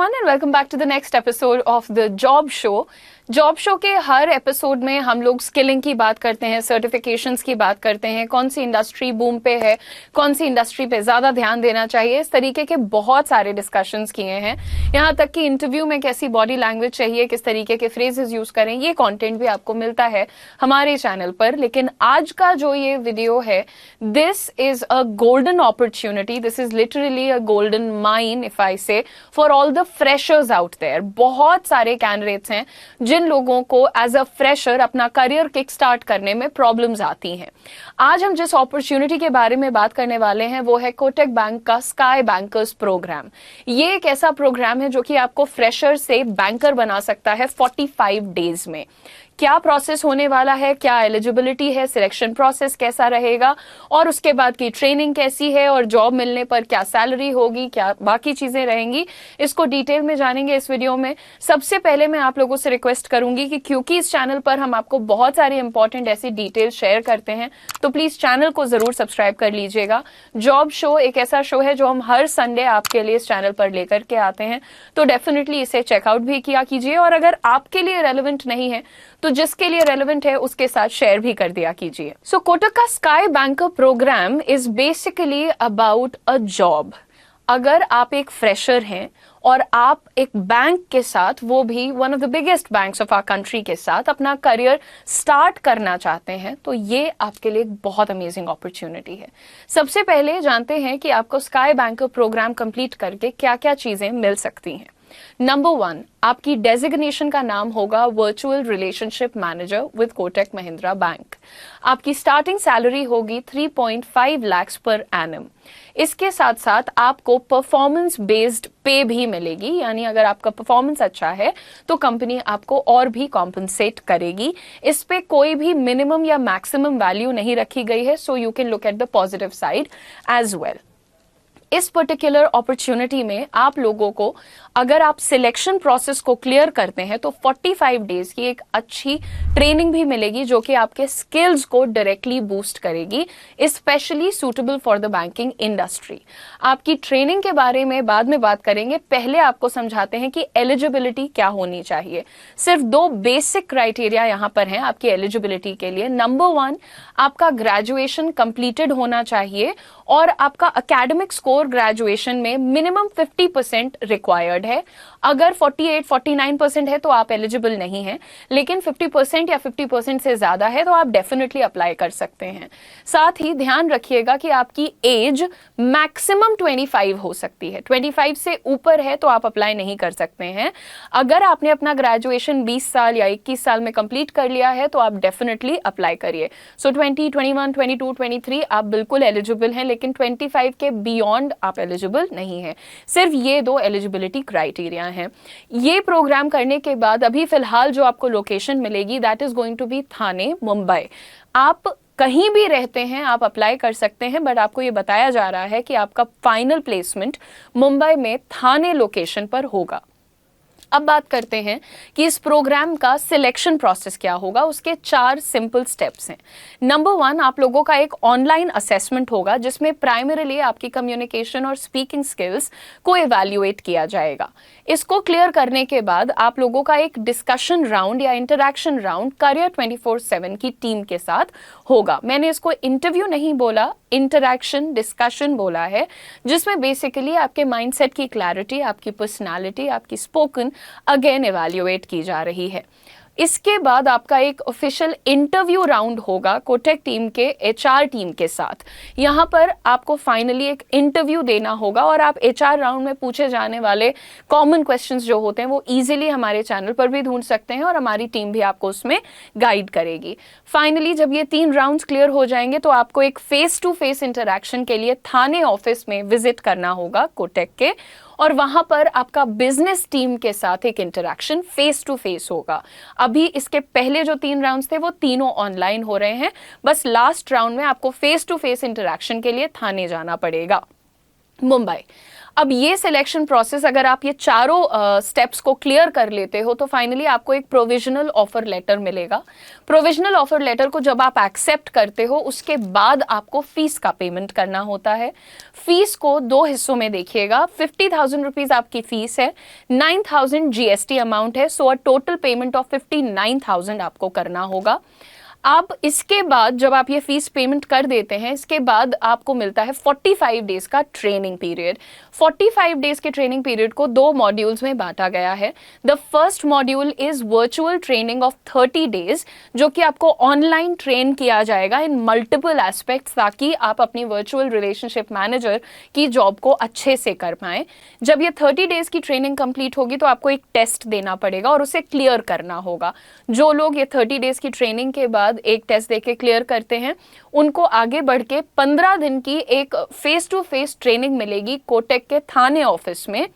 everyone and welcome back to the next episode of the Job Show. Job show के हर episode में हम लोग skilling की बात करते हैं, सर्टिफिकेशंस की बात करते हैं, कौन सी इंडस्ट्री बूम पे है, कौन सी इंडस्ट्री पे ज्यादा ध्यान देना चाहिए, इस तरीके के बहुत सारे डिस्कशंस किए हैं। यहाँ तक कि इंटरव्यू में कैसी बॉडी लैंग्वेज चाहिए, किस तरीके के फ्रेजेस यूज करें, ये कंटेंट भी आपको मिलता है हमारे चैनल पर। लेकिन आज का जो ये वीडियो है, this is a golden opportunity, this is literally a golden mine if I say for all the freshers out there. बहुत सारे कैंडिडेट्स हैं जिन लोगों को एज अ फ्रेशर अपना करियर किक स्टार्ट करने में प्रॉब्लम्स आती हैं। आज हम जिस अपॉर्चुनिटी के बारे में बात करने वाले हैं वो है कोटक बैंक का स्काई बैंकर्स प्रोग्राम। ये एक ऐसा प्रोग्राम है जो कि आपको फ्रेशर से बैंकर बना सकता है 45 डेज में। क्या प्रोसेस होने वाला है, क्या एलिजिबिलिटी है, सिलेक्शन प्रोसेस कैसा रहेगा और उसके बाद की ट्रेनिंग कैसी है और जॉब मिलने पर क्या सैलरी होगी, क्या बाकी चीजें रहेंगी, इसको डिटेल में जानेंगे इस वीडियो में। सबसे पहले मैं आप लोगों से रिक्वेस्ट करूंगी कि क्योंकि इस चैनल पर हम आपको बहुत सारी इंपॉर्टेंट ऐसी डिटेल शेयर करते हैं, तो प्लीज चैनल को जरूर सब्सक्राइब कर लीजिएगा। जॉब शो एक ऐसा शो है जो हम हर संडे आपके लिए इस चैनल पर लेकर के आते हैं, तो डेफिनेटली इसे चेकआउट भी किया कीजिए। और अगर आपके लिए रेलेवेंट नहीं है तो जिसके लिए रेलेवेंट है उसके साथ शेयर भी कर दिया कीजिए। सो कोटक का sky banker programme is basically about a job. अगर आप एक फ्रेशर हैं और आप एक बैंक के साथ, वो भी one of the biggest banks of our country के साथ अपना करियर स्टार्ट करना चाहते हैं, तो ये आपके लिए एक बहुत अमेजिंग अपॉर्चुनिटी है। सबसे पहले जानते हैं कि आपको स्काई बैंकर प्रोग्राम कंप्लीट करके क्या क्या चीजें मिल सकती हैं। नंबर 1, आपकी डेजिग्नेशन का नाम होगा virtual relationship manager with Kotak Mahindra bank. आपकी स्टार्टिंग सैलरी होगी 3.5 लाख पर एनम। इसके साथ साथ आपको परफॉर्मेंस बेस्ड पे भी मिलेगी, यानी अगर आपका परफॉर्मेंस अच्छा है तो कंपनी आपको और भी कॉम्पनसेट करेगी। इस पे कोई भी मिनिमम या मैक्सिमम वैल्यू नहीं रखी गई है, so you can look at the positive side as well. इस पर्टिकुलर अपॉर्चुनिटी में आप लोगों को, अगर आप सिलेक्शन प्रोसेस को क्लियर करते हैं तो 45 डेज की एक अच्छी ट्रेनिंग भी मिलेगी जो कि आपके स्किल्स को डायरेक्टली बूस्ट करेगी, specially suitable for the banking industry. आपकी ट्रेनिंग के बारे में बाद में बात करेंगे, पहले आपको समझाते हैं कि एलिजिबिलिटी क्या होनी चाहिए। सिर्फ 2 बेसिक क्राइटेरिया यहां पर हैं आपकी एलिजिबिलिटी के लिए। नंबर 1, आपका ग्रेजुएशन कंप्लीटेड होना चाहिए और आपका एकेडमिक स्कोर ग्रेजुएशन में मिनिमम 50% रिक्वायर्ड है। अगर 48-49% है तो आप एलिजिबल नहीं हैं, लेकिन 50% या 50% से ज्यादा है तो आप डेफिनेटली अप्लाई कर सकते हैं। साथ ही ध्यान रखिएगा कि आपकी एज मैक्सिमम 25 हो सकती है, 25 से ऊपर है तो आप अप्लाई नहीं कर सकते हैं। अगर आपने अपना ग्रेजुएशन 20 साल या 21 साल में कंप्लीट कर लिया है तो आप डेफिनेटली अप्लाई करिए। सो 20, 21, 22, 23 आप बिल्कुल एलिजिबल हैं, लेकिन 25 के बियॉन्ड आप एलिजिबल नहीं है। सिर्फ ये 2 एलिजिबिलिटी क्राइटेरिया हैं। ये प्रोग्राम करने के बाद अभी फिलहाल जो आपको लोकेशन मिलेगी that is going to be Thane, Mumbai. आप कहीं भी रहते हैं आप अप्लाई कर सकते हैं, बट आपको ये बताया जा रहा है कि आपका फाइनल प्लेसमेंट मुंबई में थाने लोकेशन पर होगा। अब बात करते हैं कि इस प्रोग्राम का सिलेक्शन प्रोसेस क्या होगा। उसके 4 सिंपल स्टेप्स हैं। नंबर 1, आप लोगों का एक ऑनलाइन असेसमेंट होगा जिसमें प्राइमरीली आपकी कम्युनिकेशन और स्पीकिंग स्किल्स को इवैल्यूएट किया जाएगा। इसको क्लियर करने के बाद आप लोगों का एक डिस्कशन राउंड या इंटरैक्शन राउंड करियर 24/7 की टीम के साथ होगा। मैंने इसको इंटरव्यू नहीं बोला, इंटरैक्शन डिस्कशन बोला है, जिसमें बेसिकली आपके माइंडसेट की क्लैरिटी, आपकी पर्सनालिटी, आपकी स्पोकन अगेन इवैल्यूएट की जा रही है। इसके बाद आपका एक ऑफिशियल इंटरव्यू राउंड होगा कोटक टीम के एचआर टीम के साथ। यहां पर आपको फाइनली एक इंटरव्यू देना होगा और आप एचआर राउंड में पूछे जाने वाले कॉमन क्वेश्चंस जो होते हैं वो इजीली हमारे चैनल पर भी ढूंढ सकते हैं और हमारी टीम भी आपको उसमें गाइड करेगी। फाइनली जब ये 3 राउंड्स क्लियर हो जाएंगे तो आपको एक फेस टू फेस इंटरैक्शन के लिए थाने ऑफिस में विजिट करना होगा कोटक के, और वहां पर आपका बिजनेस टीम के साथ एक इंटरैक्शन फेस टू फेस होगा। अभी इसके पहले जो 3 राउंड्स थे वो तीनों ऑनलाइन हो रहे हैं, बस लास्ट राउंड में आपको फेस टू फेस इंटरैक्शन के लिए थाने जाना पड़ेगा, मुंबई। अब ये सिलेक्शन प्रोसेस अगर आप ये चारों स्टेप्स को क्लियर कर लेते हो तो फाइनली आपको एक प्रोविजनल ऑफर लेटर मिलेगा। प्रोविजनल ऑफर लेटर को जब आप एक्सेप्ट करते हो उसके बाद आपको फीस का पेमेंट करना होता है। फीस को 2 हिस्सों में देखिएगा। 50,000 रुपीज आपकी फीस है, 9,000 जीएसटी अमाउंट है, सो अ टोटल पेमेंट ऑफ 59,000 आपको करना होगा। अब इसके बाद जब आप ये फीस पेमेंट कर देते हैं, इसके बाद आपको मिलता है 45 डेज का ट्रेनिंग पीरियड। 45 डेज के ट्रेनिंग पीरियड को 2 मॉड्यूल्स में बांटा गया है। The first module is virtual training of 30 days, जो कि आपको ऑनलाइन ट्रेन किया जाएगा इन मल्टीपल एस्पेक्ट्स, ताकि आप अपनी वर्चुअल रिलेशनशिप मैनेजर की जॉब को अच्छे से कर पाएं। जब ये 30 डेज की ट्रेनिंग कंप्लीट होगी तो आपको एक टेस्ट देना पड़ेगा और उसे क्लियर करना होगा। जो लोग ये 30 डेज की ट्रेनिंग के बाद एक टेस्ट देके क्लियर करते हैं, उनको आगे बढ़ के 15 दिन की एक फेस टू फेस ट्रेनिंग मिलेगी कोटक के थाने ऑफिस में।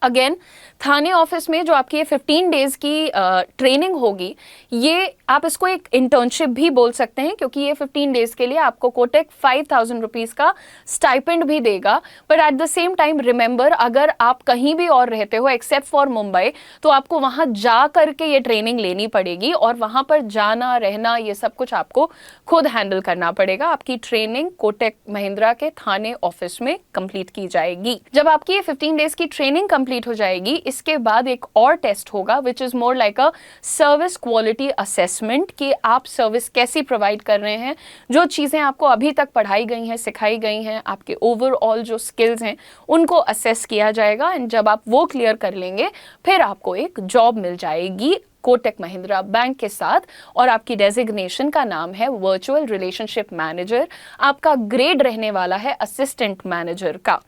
अगेन थाने ऑफिस में जो आपकी ये 15 डेज की ट्रेनिंग होगी, ये आप इसको एक इंटर्नशिप भी बोल सकते हैं, क्योंकि ये 15 डेज के लिए आपको कोटक 5,000 रुपीज का स्टाइपेंड भी देगा। But at the same time remember, अगर आप कहीं भी और रहते हो एक्सेप्ट फॉर मुंबई, तो आपको वहां जा करके ये ट्रेनिंग लेनी पड़ेगी और वहां पर जाना रहना ये सब कुछ आपको खुद हैंडल करना पड़ेगा। आपकी ट्रेनिंग कोटक महिंद्रा के थाने ऑफिस में कंप्लीट की जाएगी। जब आपकी ये 15 डेज की ट्रेनिंग कंप्लीट हो जाएगी, इसके बाद एक और टेस्ट होगा which is more like a service quality assessment, कि आप सर्विस कैसी प्रोवाइड कर रहे हैं, जो चीजें आपको अभी तक पढ़ाई गई हैं, सिखाई गई हैं, आपके ओवरऑल जो स्किल्स हैं उनको असेस किया जाएगा। एंड जब आप वो क्लियर कर लेंगे फिर आपको एक जॉब मिल जाएगी कोटक महिंद्रा बैंक के साथ, और आपकी डेजिग्नेशन का नाम है वर्चुअल रिलेशनशिप मैनेजर। आपका ग्रेड रहने वाला है असिस्टेंट मैनेजर का।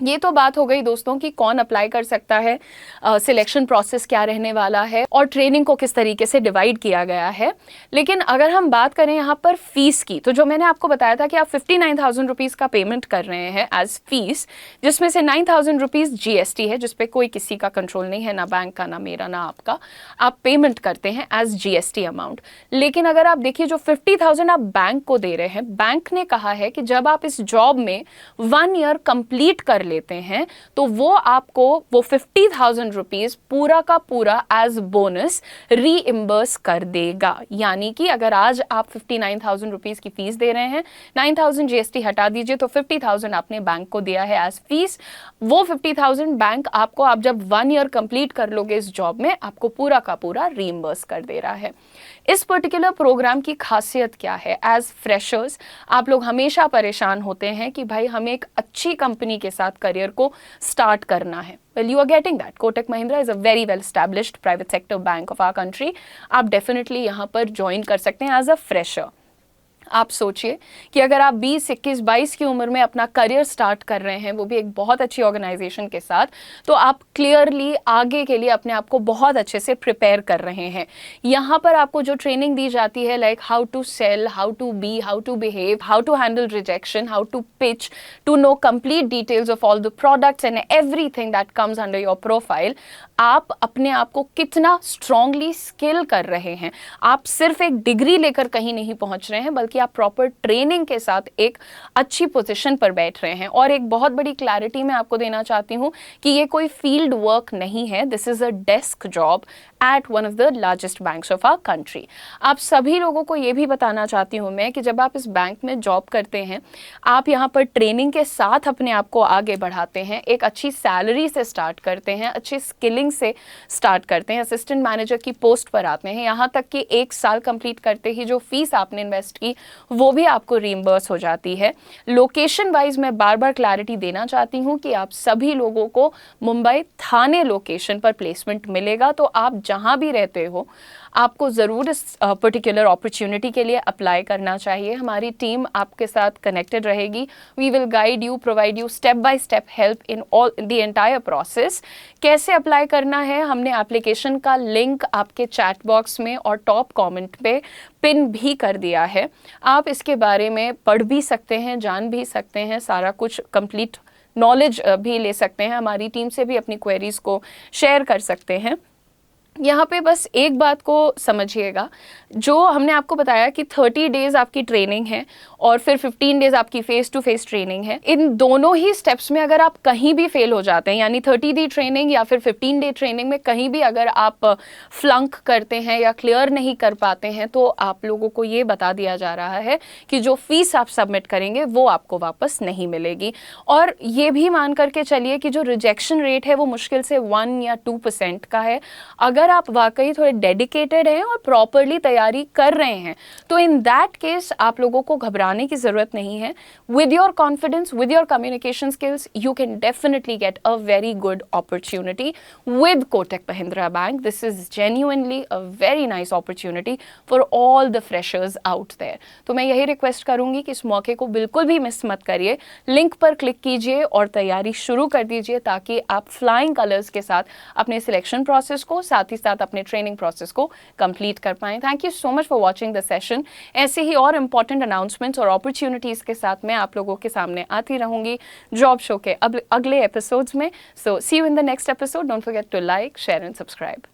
ये तो बात हो गई दोस्तों कि कौन अप्लाई कर सकता है, सिलेक्शन प्रोसेस क्या रहने वाला है और ट्रेनिंग को किस तरीके से डिवाइड किया गया है। लेकिन अगर हम बात करें यहाँ पर फीस की, तो जो मैंने आपको बताया था कि आप 59,000 रुपीज़ का पेमेंट कर रहे हैं एज फीस, जिसमें से 9,000 रुपीज़ जीएसटी है, जिसपे कोई किसी का कंट्रोल नहीं है, ना बैंक का, ना मेरा, ना आपका। आप पेमेंट करते हैं एज जीएसटी अमाउंट। लेकिन अगर आप देखिए जो 50,000 आप बैंक को दे रहे हैं, बैंक ने कहा है कि जब आप इस जॉब में 1 ईयर कंप्लीट कर लेते हैं तो वो आपको वो 50,000 रुपीज पूरा का पूरा एज बोनस रीइंबर्स कर देगा। यानी कि अगर आज आप 59,000 रुपीज की फीस दे रहे हैं, 9,000 जीएसटी हटा दीजिए तो 50,000 आपने बैंक को दिया है एज फीस। वो 50,000 बैंक आपको, आप जब 1 ईयर कंप्लीट कर लोगे इस जॉब में, आपको पूरा का पूरा रीइंबर्स कर दे रहा है। इस पर्टिकुलर प्रोग्राम की खासियत क्या है? एज फ्रेशर्स आप लोग हमेशा परेशान होते हैं कि भाई हमें एक अच्छी कंपनी के साथ करियर को स्टार्ट करना है। Well, you are getting that. Kotak Mahindra is a very well established private sector bank of our country. आप definitely यहाँ पर ज्वाइन कर सकते हैं एज अ फ्रेशर। आप सोचिए कि अगर आप 20, 21, 22 की उम्र में अपना करियर स्टार्ट कर रहे हैं, वो भी एक बहुत अच्छी ऑर्गेनाइजेशन के साथ, तो आप क्लियरली आगे के लिए अपने आप को बहुत अच्छे से प्रिपेयर कर रहे हैं। यहाँ पर आपको जो ट्रेनिंग दी जाती है, like how to sell, how to be, how to behave, how to handle rejection, how to pitch, to know complete details of all the products and everything that comes under your profile. आप अपने आप को कितना strongly skill कर रहे हैं। आप सिर्फ एक डिग्री लेकर कहीं नहीं पहुंच रहे हैं, बल्कि आप प्रॉपर ट्रेनिंग के साथ एक अच्छी पोजीशन पर बैठ रहे हैं। और एक बहुत बड़ी क्लैरिटी मैं आपको देना चाहती हूं कि ये कोई फील्ड वर्क नहीं है, this is a desk job at one of the largest banks of our country. आप सभी लोगों को ये भी बताना चाहती हूँ मैं कि जब आप इस बैंक में जॉब करते हैं, आप यहाँ पर ट्रेनिंग के साथ अपने आप को आगे बढ़ाते हैं, एक अच्छी सैलरी से स्टार्ट करते हैं, अच्छी स्किलिंग से स्टार्ट करते हैं, असिस्टेंट मैनेजर की पोस्ट पर आते हैं, यहाँ तक कि 1 साल कंप्लीट करते ही जो फीस आपने इन्वेस्ट की वो भी आपको रीइंबर्स हो जाती है। लोकेशन वाइज मैं बार बार क्लैरिटी देना चाहती हूँ कि आप सभी लोगों को मुंबई थाने लोकेशन पर प्लेसमेंट मिलेगा, तो आप जहाँ भी रहते हो आपको ज़रूर इस पर्टिकुलर अपॉर्चुनिटी के लिए अप्लाई करना चाहिए। हमारी टीम आपके साथ कनेक्टेड रहेगी। We will guide you, provide you step by step help in all the entire process. कैसे अप्लाई करना है, हमने एप्लीकेशन का लिंक आपके चैट बॉक्स में और टॉप कमेंट पे पिन भी कर दिया है। आप इसके बारे में पढ़ भी सकते हैं, जान भी सकते हैं, सारा कुछ कंप्लीट नॉलेज भी ले सकते हैं, हमारी टीम से भी अपनी क्वेरीज को शेयर कर सकते हैं। यहाँ पे बस एक बात को समझिएगा, जो हमने आपको बताया कि 30 डेज आपकी ट्रेनिंग है और फिर 15 डेज आपकी फेस टू फेस ट्रेनिंग है, इन दोनों ही स्टेप्स में अगर आप कहीं भी फेल हो जाते हैं, यानी 30 डे ट्रेनिंग या फिर 15 डे ट्रेनिंग में कहीं भी अगर आप फ्लंक करते हैं या क्लियर नहीं कर पाते हैं, तो आप लोगों को ये बता दिया जा रहा है कि जो फीस आप सबमिट करेंगे वो आपको वापस नहीं मिलेगी। और ये भी मान करके चलिए कि जो रिजेक्शन रेट है वो मुश्किल से 1 या 2% का है। अगर आप वाकई थोड़े डेडिकेटेड हैं और प्रॉपरली तैयारी कर रहे हैं, तो इन दैट केस आप लोगों को घबराने की जरूरत नहीं है। With your confidence, with your communication skills, you can definitely get a very good opportunity with Kotak Mahindra bank. This is genuinely a very nice opportunity for all the freshers out there. तो मैं यही रिक्वेस्ट करूंगी कि इस मौके को बिल्कुल भी मिस मत करिए, लिंक पर क्लिक कीजिए और तैयारी शुरू कर दीजिए, ताकि आप फ्लाइंग कलर्स के साथ अपने सिलेक्शन प्रोसेस को, साथ ही साथ अपने ट्रेनिंग प्रोसेस को कंप्लीट कर पाएं। Thank you so much for watching the session. ऐसे ही और इंपॉर्टेंट अनाउंसमेंट्स और अपॉर्चुनिटीज के साथ मैं आप लोगों के सामने आती रहूंगी जॉब शो के अगले एपिसोड्स में। So see you in the next episode. Don't forget to like, share and subscribe.